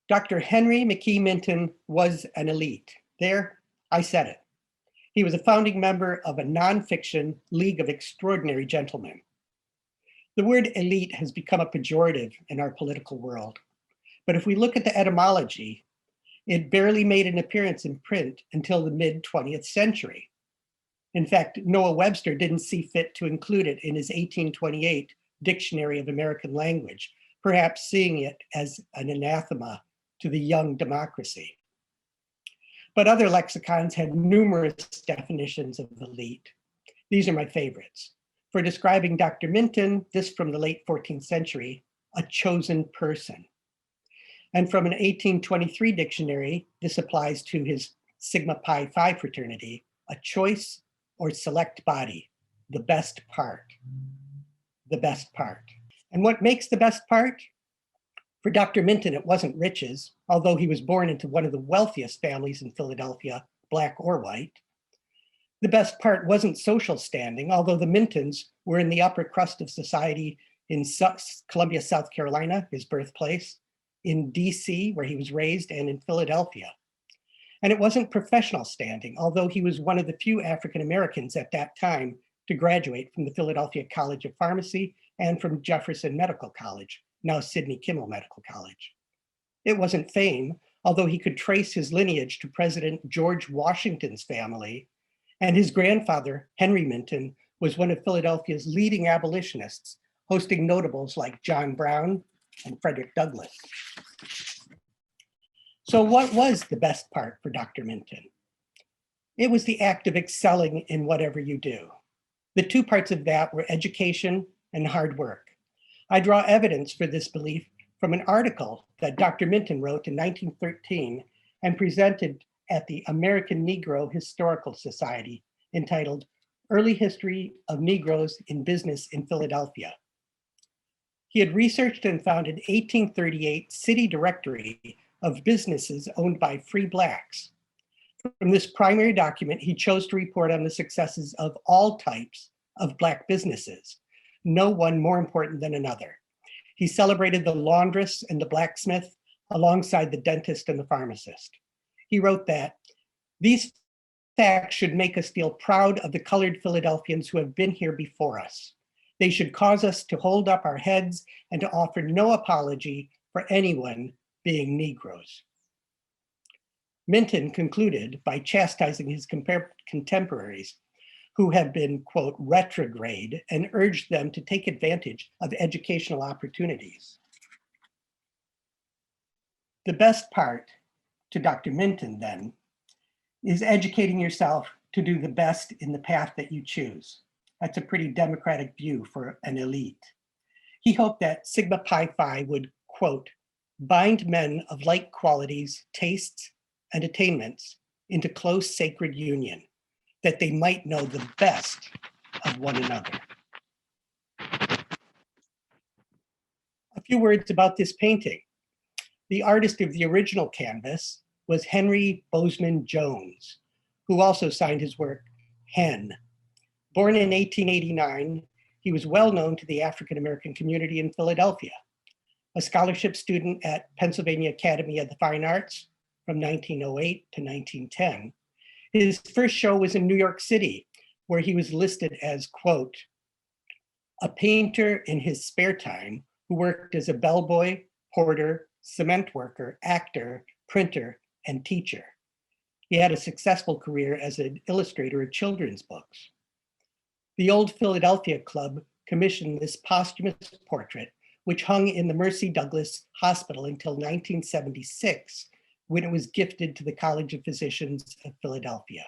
Dr. Henry McKee Minton was an elite. There, I said it. He was a founding member of a nonfiction League of Extraordinary Gentlemen. The word elite has become a pejorative in our political world. But if we look at the etymology, it barely made an appearance in print until the mid-20th century. In fact, Noah Webster didn't see fit to include it in his 1828 Dictionary of American Language, perhaps seeing it as an anathema to the young democracy. But other lexicons had numerous definitions of elite. These are my favorites. For describing Dr. Minton, this from the late 14th century, a chosen person. And from an 1823 dictionary, this applies to his Sigma Pi Phi fraternity, a choice or select body, the best part, the best part. And what makes the best part? For Dr. Minton, it wasn't riches, although he was born into one of the wealthiest families in Philadelphia, black or white. The best part wasn't social standing, although the Mintons were in the upper crust of society in Columbia, South Carolina, his birthplace, in DC, where he was raised, and in Philadelphia. And it wasn't professional standing, although he was one of the few African Americans at that time to graduate from the Philadelphia College of Pharmacy and from Jefferson Medical College, now Sidney Kimmel Medical College. It wasn't fame, although he could trace his lineage to President George Washington's family, and his grandfather, Henry Minton, was one of Philadelphia's leading abolitionists, hosting notables like John Brown and Frederick Douglass. So what was the best part for Dr. Minton? It was the act of excelling in whatever you do. The two parts of that were education and hard work. I draw evidence for this belief from an article that Dr. Minton wrote in 1913 and presented at the American Negro Historical Society, entitled Early History of Negroes in Business in Philadelphia. He had researched and founded 1838 city directory of businesses owned by free blacks. From this primary document, he chose to report on the successes of all types of black businesses, no one more important than another. He celebrated the laundress and the blacksmith alongside the dentist and the pharmacist. He wrote that these facts should make us feel proud of the colored Philadelphians who have been here before us. They should cause us to hold up our heads and to offer no apology for anyone being Negroes. Minton concluded by chastising his contemporaries who had been, quote, retrograde, and urged them to take advantage of educational opportunities. The best part, to Dr. Minton then, is educating yourself to do the best in the path that you choose. That's a pretty democratic view for an elite. He hoped that Sigma Pi Phi would, quote, bind men of like qualities, tastes, and attainments into close sacred union, that they might know the best of one another. A few words about this painting. The artist of the original canvas was Henry Bozeman Jones, who also signed his work, Hen. Born in 1889, he was well known to the African American community in Philadelphia. A scholarship student at Pennsylvania Academy of the Fine Arts from 1908 to 1910, his first show was in New York City, where he was listed as, quote, a painter in his spare time who worked as a bellboy, porter, cement worker, actor, printer, and teacher. He had a successful career as an illustrator of children's books. The Old Philadelphia Club commissioned this posthumous portrait, which hung in the Mercy Douglas Hospital until 1976, when it was gifted to the College of Physicians of Philadelphia.